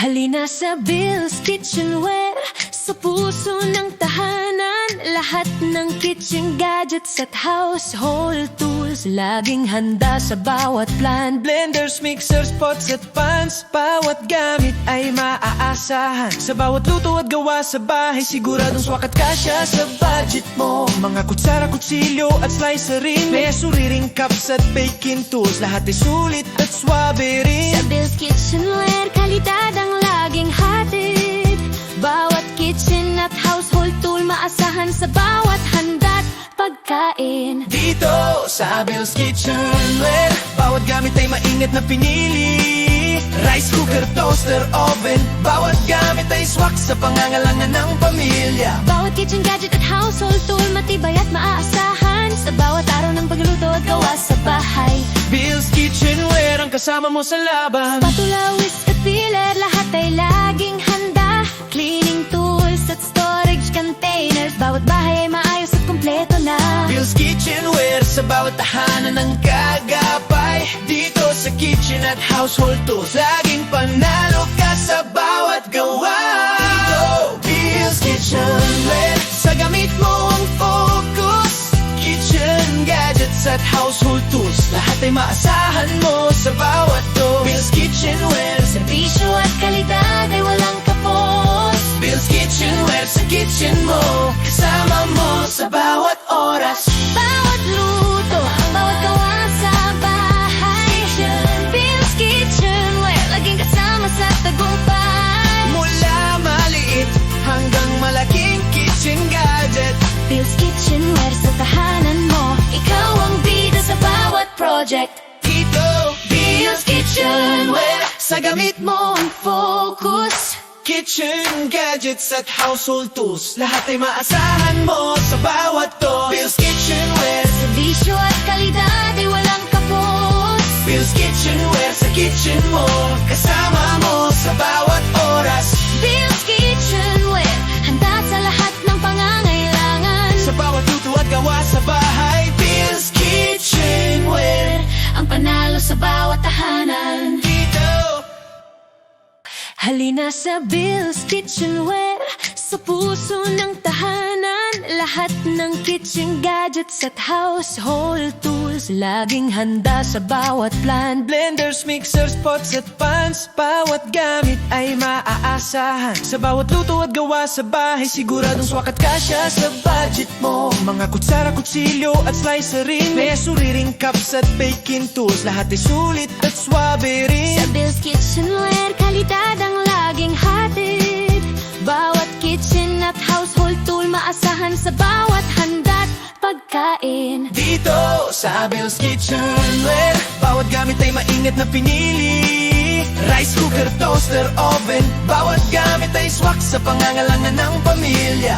Halina sa Bill's Kitchenware, sa puso ng tahanan. Lahat ng kitchen gadgets at household tools, laging handa sa bawat plan. Blenders, mixers, pots at pans, bawat gamit ay maaasahan. Sa bawat luto at gawa sa bahay, siguradong swak at kasya sa budget mo. Mga kutsara, kutsilyo at slicer rin, mesuriring cups at baking tools, lahat ay sulit at swabe rin. Sa Bill's Kitchenware, kalidad ang laging hatid. Bawat kitchen at household tool, maasahan sa bawat handa't pagkain. Dito sa Bill's Kitchenware, bawat gamit ay maingat na pinili. Rice cooker, toaster, oven, bawat gamit ay swak sa pangangailangan ng pamilya. Bawat kitchen gadget at household tool, matibay at maaasahan sa bawat araw ng pagluluto at gawa sa bahay. Bill's Kitchenware ang kasama mo sa laban. Spatula, whisk at peeler, lahat ay laging handa. Cleaning tools at storage containers, bawat bahay ay maayos at kumpleto na. Bill's Kitchenware, sa bawat tahanan ng kagapay. Dito sa kitchen at household tools, laging panalo ka sa bawat gawa. Dito, Bill's Kitchenware, sa gamit mo ang focus. Kitchen gadgets at household tools, lahat ay maasahan mo sa bawat to. Bill's Kitchenware, Serbisyo at kalidad ay walang kapos. Bill's Kitchenware, sa kitchen mo, kasama mo sa bawat oras. Bawat luto, bawat gawa sa bahay. Bill's Kitchenware, laging kasama sa tagumpay. Mula maliit hanggang malaking kitchen gadget, Bill's Kitchenware, sa tahanan mo, ikaw ang bida sa bawat project. dito Bill's Kitchenware, sa gamit mo ang focus. kitchen gadgets at household tools, lahat ay maasahan mo sa bawat to. Bill's Kitchenware, Serbisyo at kalidad ay walang kapos. Bill's Kitchenware, sa kitchen mo, kasama mo sa bawat oras. Bill's Kitchenware, handa sa lahat ng pangangailangan. Sa bawat luto at gawa sa bahay, Bill's Kitchenware, Ang panalo sa bawat tahanan. dito. Halina sa Bill's Kitchenware, sa puso ng tahanan. Lahat ng kitchen gadgets at household tools, laging handa sa bawat plan. Blenders, mixers, pots at pans, bawat gamit ay maaasahan. Sa bawat luto at gawa sa bahay, siguradong swak at kasya sa budget mo. Mga kutsara, kutsilyo at slicer rin, mesuriring cups at baking tools, lahat ay sulit at swabe rin. Sa Bill's Kitchenware, kalidad ang laging hatid. Bawat kitchen at household tool, maasahan sa bawat handa't pagkain. Dito sa Bill's Kitchenware, bawat gamit ay maingat na pinili. Rice cooker, toaster, oven, bawat gamit ay swak sa pangangailangan ng pamilya.